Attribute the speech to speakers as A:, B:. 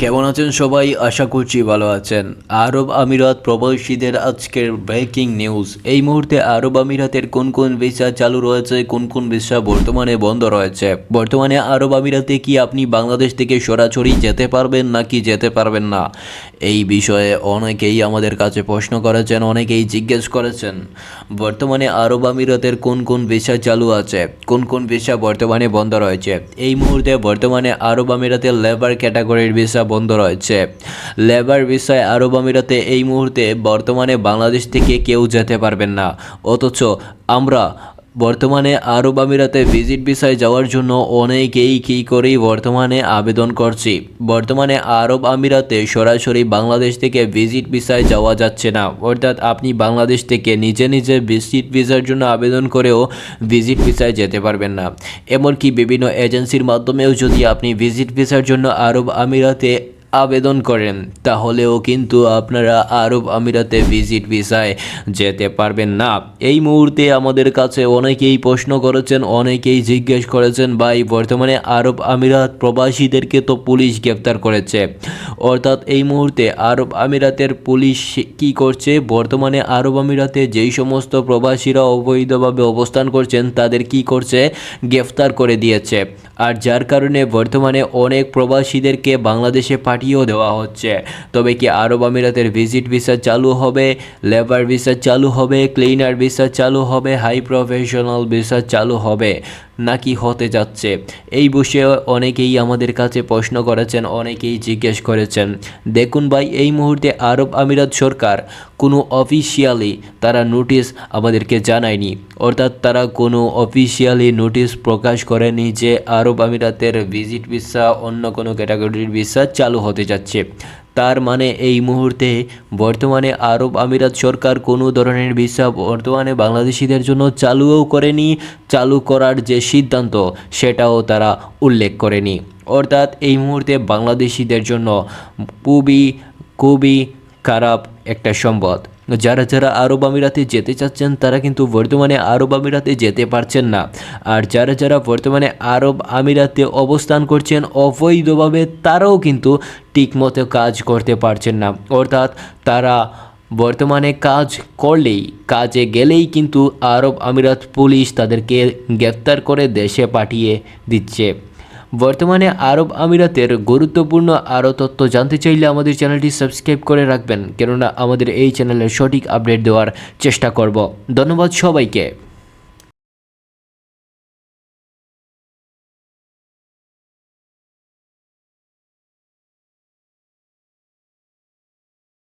A: কেমন আছেন সবাই? আশা করছি ভালো আছেন। আরব আমিরাত প্রবাসীদের আজকের ব্রেকিং নিউজ। এই মুহূর্তে আরব আমিরাতের কোন কোন ভিসা চালু রয়েছে, কোন কোন ভিসা বর্তমানে বন্ধ রয়েছে। বর্তমানে আরব আমিরাতে কি আপনি বাংলাদেশ থেকে সরাসরি যেতে পারবেন নাকি যেতে পারবেন না, এই বিষয়ে অনেকেই আমাদের কাছে প্রশ্ন করেছেন, অনেকেই জিজ্ঞেস করেছেন। বর্তমানে আরব আমিরাতের কোন কোন ভিসা চালু আছে, কোন কোন ভিসা বর্তমানে বন্ধ রয়েছে। এই মুহূর্তে বর্তমানে আরব আমিরাতের লেবার ক্যাটাগরির ভিসা বন্ধ রয়েছে। লেবার ভিসায় আরব আমিরাতে এই মুহূর্তে বর্তমানে বাংলাদেশ থেকে কেউ যেতে পারবেন না। অথচ আমরা বর্তমানে আরব আমিরাতে ভিজিট ভিসায় যাওয়ার জন্য অনেকেই কী করেই বর্তমানে আবেদন করছি। বর্তমানে আরব আমিরাতে সরাসরি বাংলাদেশ থেকে ভিজিট ভিসায় যাওয়া যাচ্ছে না, অর্থাৎ আপনি বাংলাদেশ থেকে নিজে নিজে ভিজিট ভিসার জন্য আবেদন করেও ভিজিট ভিসায় যেতে পারবেন না। এমনকি বিভিন্ন এজেন্সির মাধ্যমেও যদি আপনি ভিজিট ভিসার জন্য আরব আমিরাতে আবেদন করেন তাহলেও কিন্তু আপনারা আরব আমিরাতে ভিজিট ভিসায় যেতে পারবেন না। এই মুহূর্তে আমাদের কাছে অনেকেই প্রশ্ন করেছেন, অনেকেই জিজ্ঞেস করেছেন, ভাই বর্তমানে আরব আমিরাত প্রবাসীদেরকে তো পুলিশ গ্রেফতার করেছে, অর্থাৎ এই মুহূর্তে আরব আমিরাতের পুলিশ কি করছে, বর্তমানে আরব আমিরাতে যেই সমস্ত প্রবাসীরা অবৈধভাবে অবস্থান করছেন তাদের কি করছে, গ্রেফতার করে দিয়েছে। আর যার কারণে বর্তমানে অনেক প্রবাসীদেরকে বাংলাদেশে পাঠিয়েও দেওয়া হচ্ছে। তবে কি আরব আমিরাতের ভিজিট ভিসা চালু হবে, লেবার ভিসা চালু হবে, ক্লিনার ভিসা চালু হবে, হাই প্রফেশনাল ভিসা চালু হবে নাকি হতে যাচ্ছে, এই বিষয়ে অনেকেই আমাদের কাছে প্রশ্ন করেছেন, অনেকেই জিজ্ঞেস করেছেন। দেখুন ভাই, এই মুহূর্তে আরব আমিরাত সরকার কোনো অফিসিয়ালি তারা নোটিশ আমাদেরকে জানায়নি, অর্থাৎ তারা কোনো অফিসিয়ালি নোটিশ প্রকাশ করেনি যে আরব আমিরাতের ভিজিট ভিসা অন্য কোনো ক্যাটাগরির ভিসা চালু হতে যাচ্ছে। তার মানে এই মুহূর্তে বর্তমানে আরব আমিরাত সরকার কোনো ধরনের ভিসা বর্তমানে বাংলাদেশিদের জন্য চালুও করেনি, চালু করার যে সিদ্ধান্ত সেটাও তারা উল্লেখ করেনি। অর্থাৎ এই মুহূর্তে বাংলাদেশিদের জন্য খুবই খারাপ একটা সংবাদ। যারা যারা আরব আমিরাতে যেতে চাচ্ছেন তারা কিন্তু বর্তমানে আরব আমিরাতে যেতে পারছেন না। আর যারা যারা বর্তমানে আরব আমিরাতে অবস্থান করছেন অবৈধভাবে তারাও কিন্তু ঠিকমতো কাজ করতে পারছেন না, অর্থাৎ তারা বর্তমানে কাজ করলেই, কাজে গেলেই কিন্তু আরব আমিরাত পুলিশ তাদেরকে গ্রেফতার করে দেশে পাঠিয়ে দিচ্ছে। বর্তমানে আরব আমিরাতের গুরুত্বপূর্ণ আরও তথ্য জানতে চাইলে আমাদের চ্যানেলটি সাবস্ক্রাইব করে রাখবেন, কেননা আমাদের এই চ্যানেলের সঠিক আপডেট দেওয়ার চেষ্টা করব। ধন্যবাদ সবাইকে।